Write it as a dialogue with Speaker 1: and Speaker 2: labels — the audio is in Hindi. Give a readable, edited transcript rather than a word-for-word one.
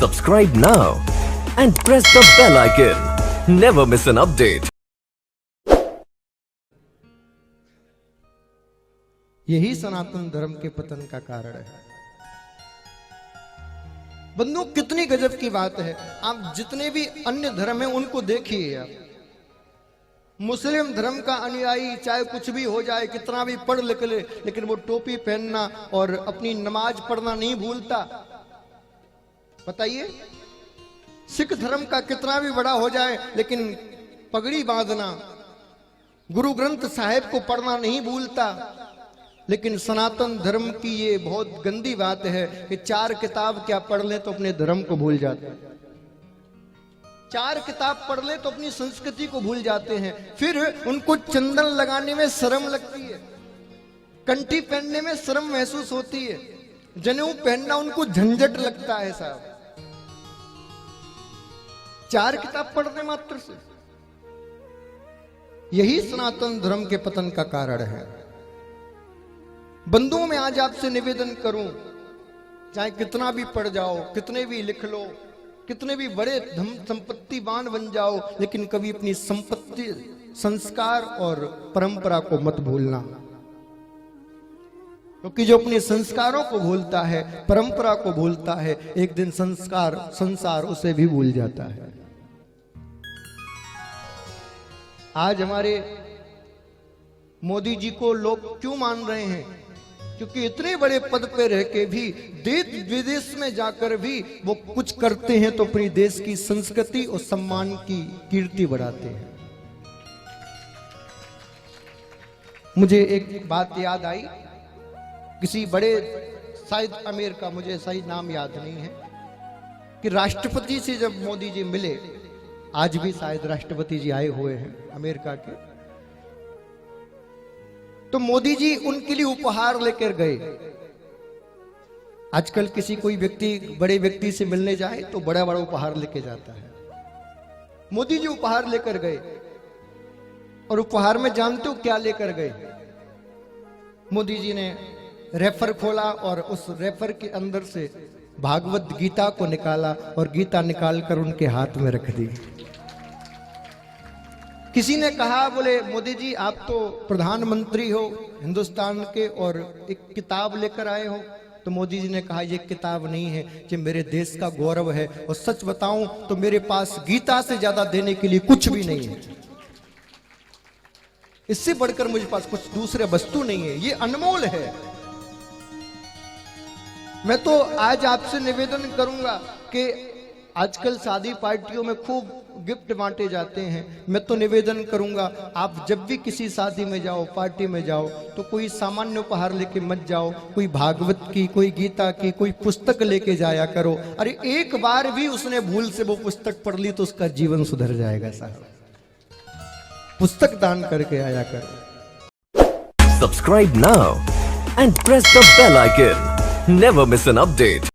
Speaker 1: Subscribe now and press the bell icon. Never miss an update.
Speaker 2: यही सनातन धर्म के पतन का कारण है। बंधु कितनी गजब की बात है। आप जितने भी अन्य धर्म हैं उनको देखिए। आप मुस्लिम धर्म का अनुयायी चाहे कुछ भी हो जाए, कितना भी पढ़ लिख ले, लेकिन वो टोपी पहनना और अपनी नमाज पढ़ना नहीं भूलता। बताइए, सिख धर्म का कितना भी बड़ा हो जाए, लेकिन पगड़ी बांधना, गुरु ग्रंथ साहिब को पढ़ना नहीं भूलता। लेकिन सनातन धर्म की ये बहुत गंदी बात है कि 4 किताब क्या पढ़ ले तो अपने धर्म को भूल जाते हैं। 4 किताब पढ़ ले तो अपनी संस्कृति को भूल जाते हैं। फिर उनको चंदन लगाने में शर्म लगती है, कंठी पहनने में शर्म महसूस होती है, जनेऊ पहनना उनको झंझट लगता है। साहब 4 किताब पढ़ने मात्र से यही सनातन धर्म के पतन का कारण है। बंधुओं, में आज आपसे निवेदन करूं, चाहे कितना भी पढ़ जाओ, कितने भी लिख लो, कितने भी बड़े धन संपत्तिवान बन जाओ, लेकिन कभी अपनी संपत्ति, संस्कार और परंपरा को मत भूलना। क्योंकि जो अपने संस्कारों को भूलता है, परंपरा को भूलता है, एक दिन संसार उसे भी भूल जाता है। आज हमारे मोदी जी को लोग क्यों मान रहे हैं? क्योंकि इतने बड़े पद पे रह के भी, देश विदेश में जाकर भी वो कुछ करते हैं तो अपनी देश की संस्कृति और सम्मान की कीर्ति बढ़ाते हैं। मुझे एक बात याद आई, किसी बड़े, शायद अमेरिका, मुझे सही नाम याद नहीं है, कि राष्ट्रपति से जब मोदी जी मिले, आज भी शायद राष्ट्रपति जी आए हुए हैं अमेरिका के, तो मोदी जी उनके लिए उपहार लेकर गए। आजकल किसी कोई व्यक्ति बड़े व्यक्ति से मिलने जाए तो बड़ा बड़ा उपहार लेके जाता है। मोदी जी उपहार लेकर गए, और उपहार में जानते हो क्या लेकर गए? मोदी जी ने रेफर खोला और उस रेफर के अंदर से भागवत गीता को निकाला और गीता निकालकर उनके हाथ में रख दी। किसी ने कहा, बोले मोदी जी आप तो प्रधानमंत्री हो हिंदुस्तान के और एक किताब लेकर आए हो। तो मोदी जी ने कहा, ये किताब नहीं है, ये मेरे देश का गौरव है, और सच बताऊं तो मेरे पास गीता से ज्यादा देने के लिए कुछ भी नहीं है। इससे बढ़कर मुझे पास कुछ दूसरे वस्तु नहीं है, ये अनमोल है। मैं तो आज आपसे निवेदन करूंगा कि आजकल शादी पार्टियों में खूब गिफ्ट बांटे जाते हैं। मैं तो निवेदन करूंगा, आप जब भी किसी शादी में जाओ, पार्टी में जाओ, तो कोई सामान्य उपहार लेके मत जाओ। कोई भागवत की, कोई गीता की, कोई पुस्तक लेके जाया करो। अरे एक बार भी उसने भूल से वो पुस्तक पढ़ ली तो उसका जीवन सुधर जाएगा। साहब पुस्तक दान करके आया करो।
Speaker 1: Subscribe now and press the bell icon. Never miss an update.